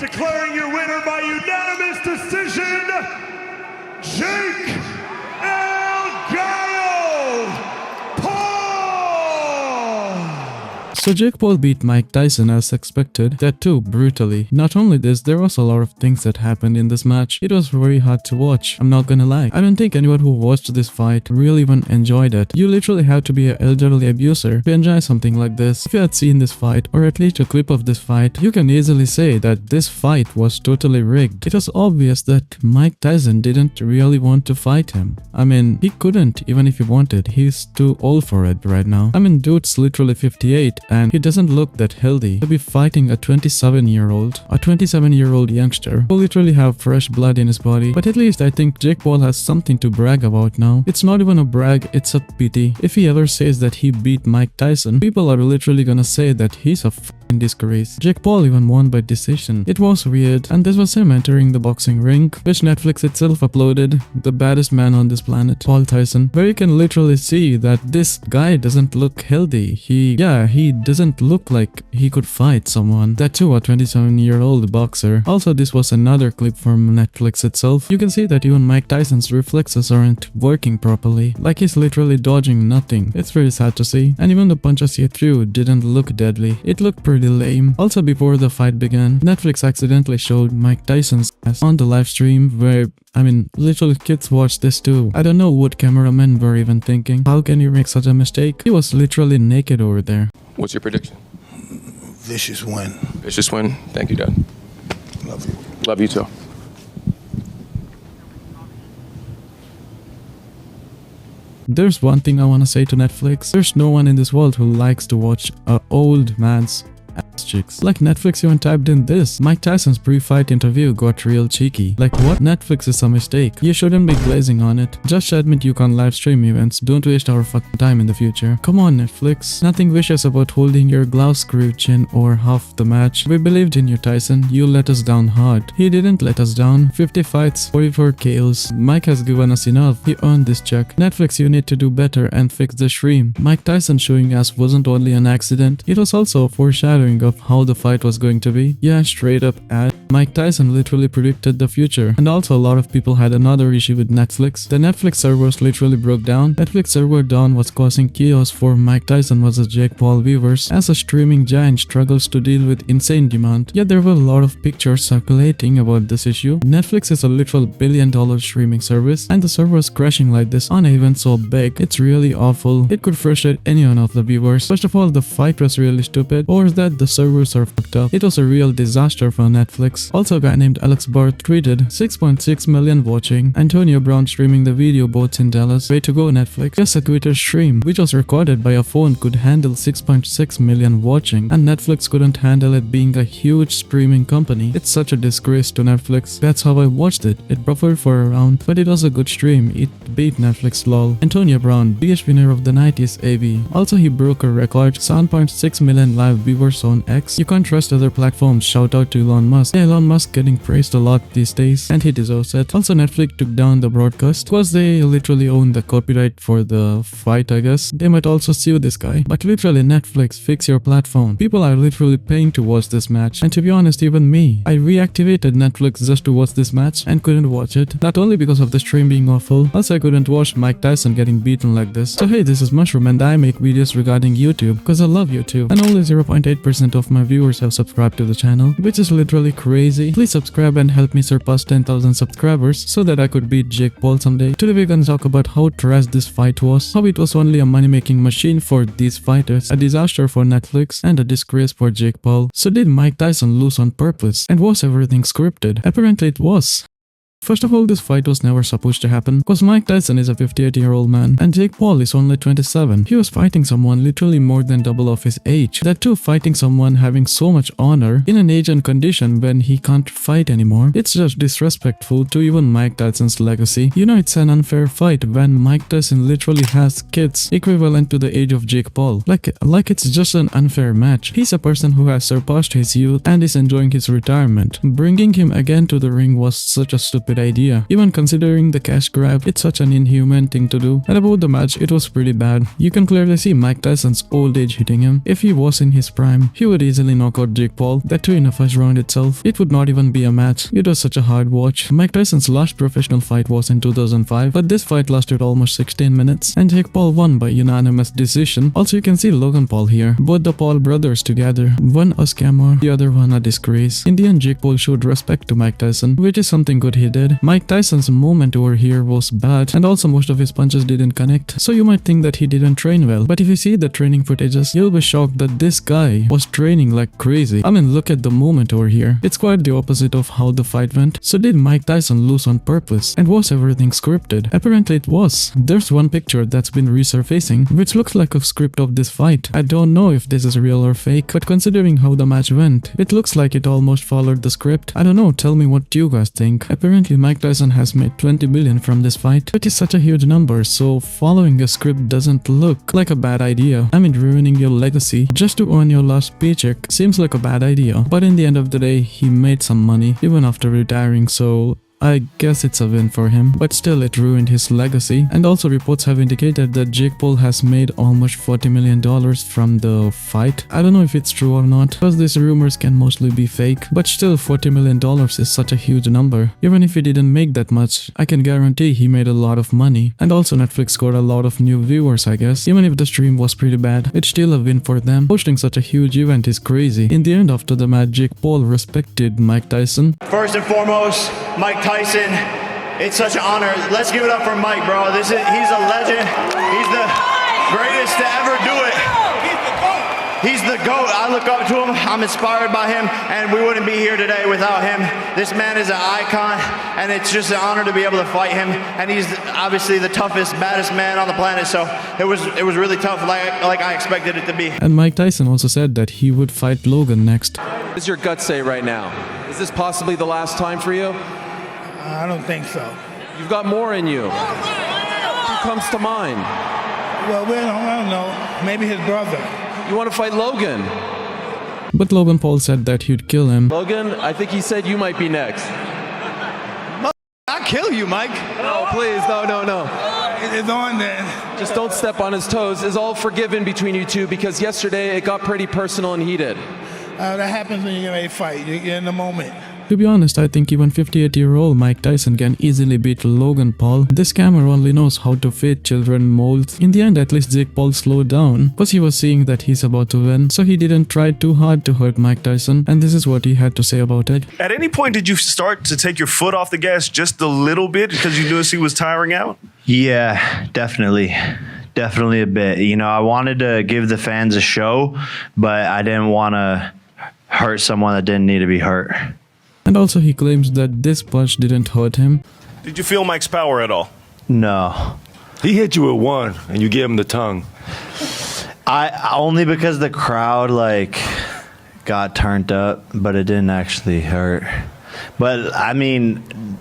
declaring your winner by unanimous decision, Jake El Gallo Paul! So Jake Paul beat Mike Tyson as expected, that too brutally. Not only this, there was a lot of things that happened in this match. It was very hard to watch, I'm not gonna lie. I don't think anyone who watched this fight really even enjoyed it. You literally have to be an elderly abuser to enjoy something like this. If you had seen this fight, or at least a clip of this fight, you can easily say that this fight was totally rigged. It was obvious that Mike Tyson didn't really want to fight him. I mean, he couldn't even if he wanted. He's too old for it right now. I mean, dude's literally 58 and he doesn't look that healthy to be fighting a 27-year-old youngster who literally have fresh blood in his body. But at least I think Jake Paul has something to brag about now. It's not even a brag, it's a pity. If he ever says that he beat Mike Tyson, people are literally gonna say that he's a f***ing disgrace. Jake Paul even won by decision. It was weird, and this was him entering the boxing ring, which Netflix itself uploaded, the baddest man on this planet, Paul Tyson, where you can literally see that this guy doesn't look healthy. He doesn't look like he could fight someone, that too a 27-year-old boxer. Also, this was another clip from Netflix itself. You can see that even Mike Tyson's reflexes aren't working properly, like he's literally dodging nothing. It's very sad to see, and even the punches he threw didn't look deadly. It looked pretty lame. Also, before the fight began, Netflix accidentally showed Mike Tyson's ass on the live stream where, I mean, little kids watched this too. I don't know what cameramen were even thinking. How can you make such a mistake? He was literally naked over there. What's your prediction? Vicious win. Vicious win. Thank you, Dad. Love you. Love you too. There's one thing I wanna say to Netflix. There's no one in this world who likes to watch a old man's ass cheeks. Like Netflix even typed in this. Mike Tyson's pre-fight interview got real cheeky. Like what? Netflix is a mistake. You shouldn't be glazing on it. Just admit you can't live stream events. Don't waste our fucking time in the future. Come on Netflix. Nothing vicious about holding your glove screw chin or half the match. We believed in you, Tyson. You let us down hard. He didn't let us down. 50 fights, 44 KOs. Mike has given us enough. He earned this check. Netflix, you need to do better and fix the stream. Mike Tyson showing us wasn't only an accident. It was also a foreshadowing of how the fight was going to be. Yeah, straight up ad. Mike Tyson literally predicted the future. And also a lot of people had another issue with Netflix. The Netflix servers literally broke down. Netflix server down was causing chaos for Mike Tyson vs Jake Paul viewers as a streaming giant struggles to deal with insane demand. Yet there were a lot of pictures circulating about this issue. Netflix is a literal billion-dollar streaming service and the servers crashing like this on an event so big. It's really awful. It could frustrate any one of the viewers. First of all, the fight was really stupid, or is that the servers are fucked up. It was a real disaster for Netflix. Also, a guy named Alex Barth tweeted 6.6 million watching. Antonio Brown streaming the video boats in Dallas. Way to go Netflix. Just a Twitter stream which was recorded by a phone could handle 6.6 million watching, and Netflix couldn't handle it being a huge streaming company. It's such a disgrace to Netflix. That's how I watched it. It buffered for around, but it was a good stream. It beat Netflix lol. Antonio Brown, biggest winner of the night is AV. Also, he broke a record, 7.6 million live viewers on X. You can't trust other platforms. Shout out to Elon Musk. Yeah, Elon Musk getting praised a lot these days, and he deserves it. Also, Netflix took down the broadcast because they literally own the copyright for the fight, I guess. They might also sue this guy. But literally, Netflix, fix your platform. People are literally paying to watch this match, and to be honest, even me, I reactivated Netflix just to watch this match and couldn't watch it. Not only because of the stream being awful, also I couldn't watch Mike Tyson getting beaten like this. So hey, this is Mushroom and I make videos regarding YouTube because I love YouTube, and only 0.8% of my viewers have subscribed to the channel, which is literally crazy. Please subscribe and help me surpass 10,000 subscribers so that I could beat Jake Paul someday. Today we're gonna talk about how trash this fight was, how it was only a money-making machine for these fighters, a disaster for Netflix, and a disgrace for Jake Paul. So did Mike Tyson lose on purpose? And was everything scripted? Apparently it was. First of all, this fight was never supposed to happen because Mike Tyson is a 58-year-old man and Jake Paul is only 27. He was fighting someone literally more than double of his age. That too, fighting someone having so much honor in an age and condition when he can't fight anymore. It's just disrespectful to even Mike Tyson's legacy. You know, it's an unfair fight when Mike Tyson literally has kids equivalent to the age of Jake Paul. Like it's just an unfair match. He's a person who has surpassed his youth and is enjoying his retirement. Bringing him again to the ring was such a stupid stupid idea. Even considering the cash grab, it's such an inhuman thing to do. And about the match, it was pretty bad. You can clearly see Mike Tyson's old age hitting him. If he was in his prime, he would easily knock out Jake Paul, that too in a first round itself. It would not even be a match. It was such a hard watch. Mike Tyson's last professional fight was in 2005, but this fight lasted almost 16 minutes, and Jake Paul won by unanimous decision. Also, you can see Logan Paul here. Both the Paul brothers together. One a scammer, the other one a disgrace. In the end, Jake Paul showed respect to Mike Tyson, which is something good he did. Mike Tyson's movement over here was bad, and also most of his punches didn't connect, so you might think that he didn't train well. But if you see the training footages, you'll be shocked that this guy was training like crazy. I mean, look at the movement over here. It's quite the opposite of how the fight went. So did Mike Tyson lose on purpose? And was everything scripted? Apparently it was. There's one picture that's been resurfacing, which looks like a script of this fight. I don't know if this is real or fake, but considering how the match went, it looks like it almost followed the script. I don't know, tell me what you guys think. Apparently Mike Tyson has made 20 billion from this fight, which is such a huge number, so following a script doesn't look like a bad idea. I mean, ruining your legacy just to earn your last paycheck seems like a bad idea, but in the end of the day, he made some money even after retiring, so I guess it's a win for him, but still it ruined his legacy. And also reports have indicated that Jake Paul has made almost $40 million from the fight. I don't know if it's true or not, because these rumors can mostly be fake, but still $40 million is such a huge number. Even if he didn't make that much, I can guarantee he made a lot of money. And also Netflix got a lot of new viewers, I guess. Even if the stream was pretty bad, it's still a win for them. Hosting such a huge event is crazy. In the end, after the match, Jake Paul respected Mike Tyson. First and foremost, Mike Tyson, it's such an honor. Let's give it up for Mike, bro. He's a legend. He's the greatest to ever do it. He's the GOAT. I look up to him. I'm inspired by him, and we wouldn't be here today without him. This man is an icon, and it's just an honor to be able to fight him. And he's obviously the toughest, baddest man on the planet. So it was really tough, like I expected it to be. And Mike Tyson also said that he would fight Logan next. What does your gut say right now? Is this possibly the last time for you? I don't think so. You've got more in you. Who comes to mind? Well, I don't know. Maybe his brother. You want to fight Logan? But Logan Paul said that he'd kill him. Logan, I think he said you might be next. I'll kill you, Mike. No, please, no. It's on then. Just don't step on his toes. It's all forgiven between you two because yesterday it got pretty personal and heated. That happens when you get ready to fight. You're in the moment. To be honest, I think even 58-year-old Mike Tyson can easily beat Logan Paul. This scammer only knows how to fit children molds. In the end, at least Jake Paul slowed down, because he was seeing that he's about to win, so he didn't try too hard to hurt Mike Tyson, and this is what he had to say about it. At any point, did you start to take your foot off the gas just a little bit because you noticed he was tiring out? Yeah, definitely. Definitely a bit. You know, I wanted to give the fans a show, but I didn't want to hurt someone that didn't need to be hurt. And also he claims that this punch didn't hurt him. Did you feel Mike's power at all? No. He hit you with one, and you gave him the tongue. I only because the crowd got turned up, but it didn't actually hurt. But I mean,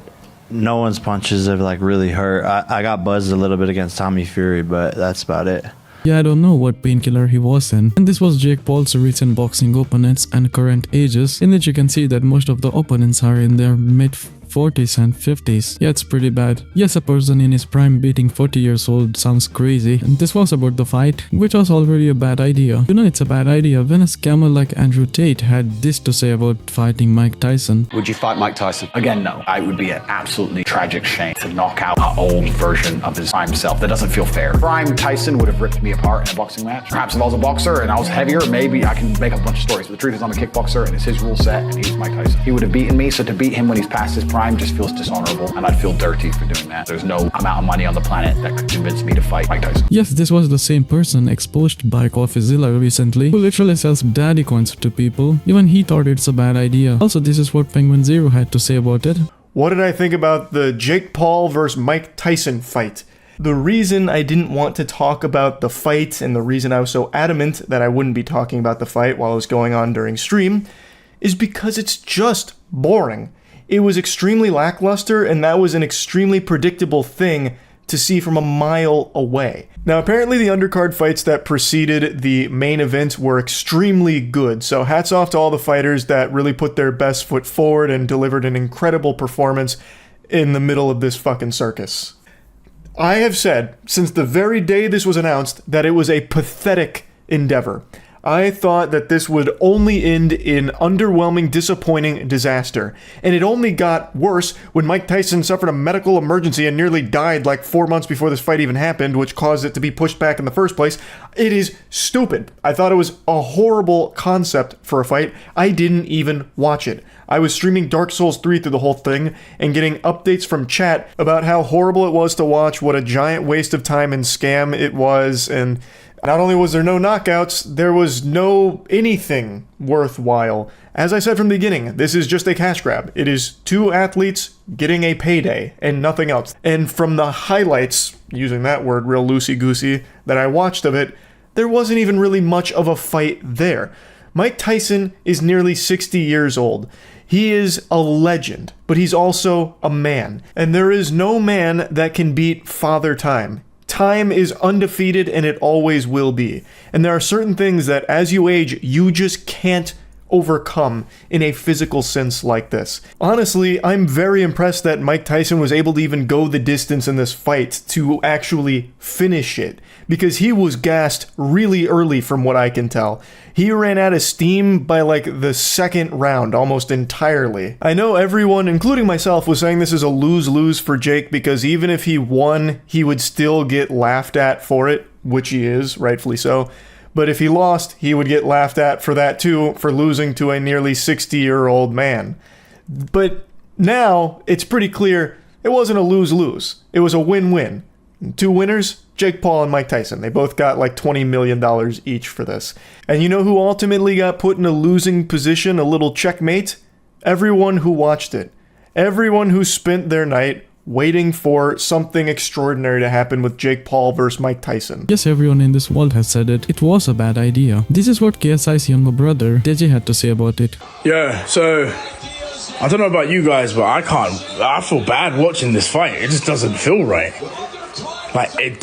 no one's punches have really hurt. I got buzzed a little bit against Tommy Fury, but that's about it. Yeah, I don't know what painkiller he was in. And this was Jake Paul's recent boxing opponents and current ages, in which you can see that most of the opponents are in their mid-40s and 50s. Yeah, it's pretty bad. Yes, a person in his prime beating 40 years old sounds crazy. And this was about the fight, which was already a bad idea. You know, it's a bad idea when a scammer like Andrew Tate had this to say about fighting Mike Tyson. Would you fight Mike Tyson? Again, no. It would be an absolutely tragic shame to knock out an old version of his prime self. That doesn't feel fair. Prime Tyson would have ripped me apart in a boxing match. Perhaps if I was a boxer and I was heavier, maybe I can make up a bunch of stories. But the truth is I'm a kickboxer and it's his rule set and he's Mike Tyson. He would have beaten me, so to beat him when he's past his prime just feels dishonorable and I'd feel dirty for doing that. There's no amount of money on the planet that could convince me to fight Mike Tyson. Yes, this was the same person exposed by CoffeeZilla recently, who literally sells daddy coins to people. Even he thought it's a bad idea. Also, this is what Penguin Zero had to say about it. What did I think about the Jake Paul versus Mike Tyson fight? The reason I didn't want to talk about the fight and the reason I was so adamant that I wouldn't be talking about the fight while it was going on during stream is because it's just boring. It was extremely lackluster, and that was an extremely predictable thing to see from a mile away. Now, apparently the undercard fights that preceded the main event were extremely good, so hats off to all the fighters that really put their best foot forward and delivered an incredible performance. in the middle of this fucking circus. I have said since the very day this was announced that it was a pathetic endeavor. I thought that this would only end in underwhelming, disappointing disaster. And it only got worse when Mike Tyson suffered a medical emergency and nearly died like 4 months before this fight even happened, which caused it to be pushed back in the first place. It is stupid. I thought it was a horrible concept for a fight. I didn't even watch it. I was streaming Dark Souls 3 through the whole thing and getting updates from chat about how horrible it was to watch, what a giant waste of time and scam it was, and not only was there no knockouts, there was no anything worthwhile. As I said from the beginning, this is just a cash grab. It is two athletes getting a payday and nothing else. And from the highlights, using that word real loosey-goosey, that I watched of it, there wasn't even really much of a fight there. Mike Tyson is nearly 60 years old. He is a legend, but he's also a man. And there is no man that can beat Father Time. Time is undefeated and it always will be. And there are certain things that as you age, you just can't overcome in a physical sense like this. Honestly, I'm very impressed that Mike Tyson was able to even go the distance in this fight to actually finish it, because he was gassed really early from what I can tell. He ran out of steam by like the second round almost entirely. I know everyone, including myself, was saying this is a lose-lose for Jake because even if he won, he would still get laughed at for it, which he is, rightfully so. But if he lost, he would get laughed at for that too, for losing to a nearly 60-year-old man. But now, it's pretty clear it wasn't a lose-lose. It was a win-win. Two winners, Jake Paul and Mike Tyson. They both got like $20 million each for this. And you know who ultimately got put in a losing position, a little checkmate? Everyone who watched it. Everyone who spent their night waiting for something extraordinary to happen with Jake Paul versus Mike Tyson. Yes, everyone in this world has said it. It was a bad idea. This is what KSI's younger brother, Deji, had to say about it. Yeah, so I don't know about you guys, but I feel bad watching this fight. It just doesn't feel right. Like, it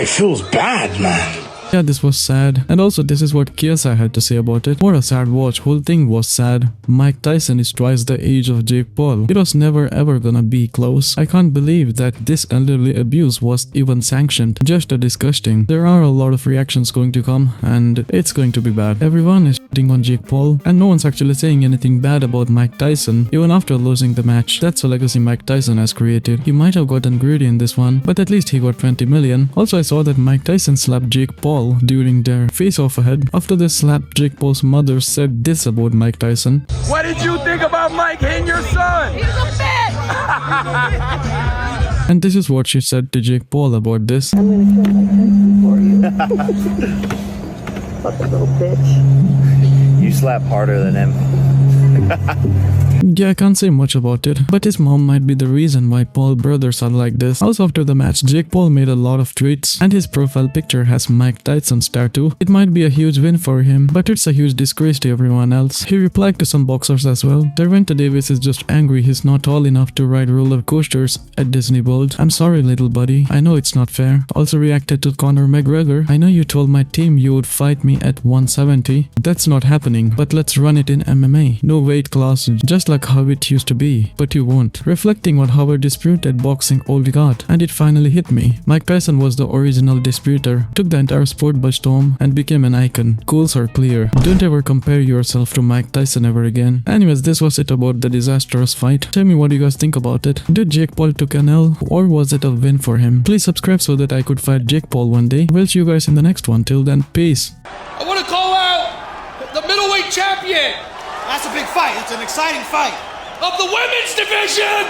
feels bad, man. Yeah, this was sad. And also, this is what KSI had to say about it. What a sad watch. Whole thing was sad. Mike Tyson is twice the age of Jake Paul. It was never ever gonna be close. I can't believe that this elderly abuse was even sanctioned. Just a disgusting. There are a lot of reactions going to come and it's going to be bad. Everyone is shitting on Jake Paul and no one's actually saying anything bad about Mike Tyson even after losing the match. That's a legacy Mike Tyson has created. He might have gotten greedy in this one, but at least he got 20 million. Also, I saw that Mike Tyson slapped Jake Paul during their face-off ahead. After they slapped, Jake Paul's mother said this about Mike Tyson. What did you think about Mike hitting your son? He's a bitch! And this is what she said to Jake Paul about this. I'm gonna kill Mike Tyson for you. Fucking little bitch. You slap harder than him. Yeah, I can't say much about it, but his mom might be the reason why Paul brothers are like this. Also, after the match, Jake Paul made a lot of tweets, and his profile picture has Mike Tyson's tattoo. It might be a huge win for him, but it's a huge disgrace to everyone else. He replied to some boxers as well. Derwinta Davis is just angry he's not tall enough to ride roller coasters at Disney World. I'm sorry, little buddy. I know it's not fair. Also reacted to Conor McGregor. I know you told my team you would fight me at 170. That's not happening, but let's run it in MMA. No weight class, just like how it used to be, but you won't. Reflecting on how a dispute at boxing old got, and it finally hit me. Mike Tyson was the original disputer, took the entire sport by storm, and became an icon. Goals are clear. Don't ever compare yourself to Mike Tyson ever again. Anyways, this was it about the disastrous fight. Tell me what you guys think about it. Did Jake Paul took an L, or was it a win for him? Please subscribe so that I could fight Jake Paul one day. We'll see you guys in the next one. Till then, peace. I want to call out the middleweight champion. That's a big fight. It's an exciting fight. Of the women's division!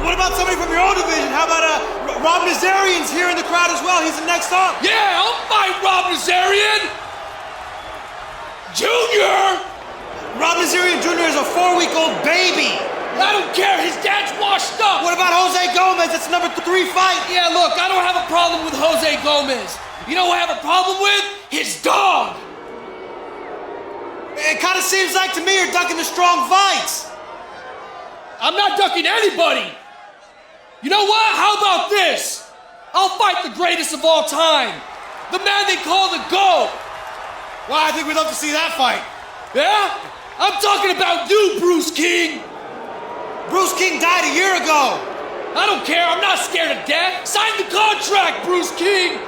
What about somebody from your own division? How about Rob Nazarian's here in the crowd as well? He's the next up. Yeah, I'll fight Rob Nazarian! Junior! Rob Nazarian Jr. is a 4-week-old baby. I don't care, his dad's washed up. What about Jose Gomez? It's number 3 fight. Yeah, look, I don't have a problem with Jose Gomez. You know what I have a problem with? His dog. It kind of seems like to me you're ducking the strong fights. I'm not ducking anybody. You know what? How about this? I'll fight the greatest of all time. The man they call the GOAT. Well, I think we'd love to see that fight. Yeah? I'm talking about you, Bruce King. Bruce King died a year ago. I don't care. I'm not scared of death. Sign the contract, Bruce King.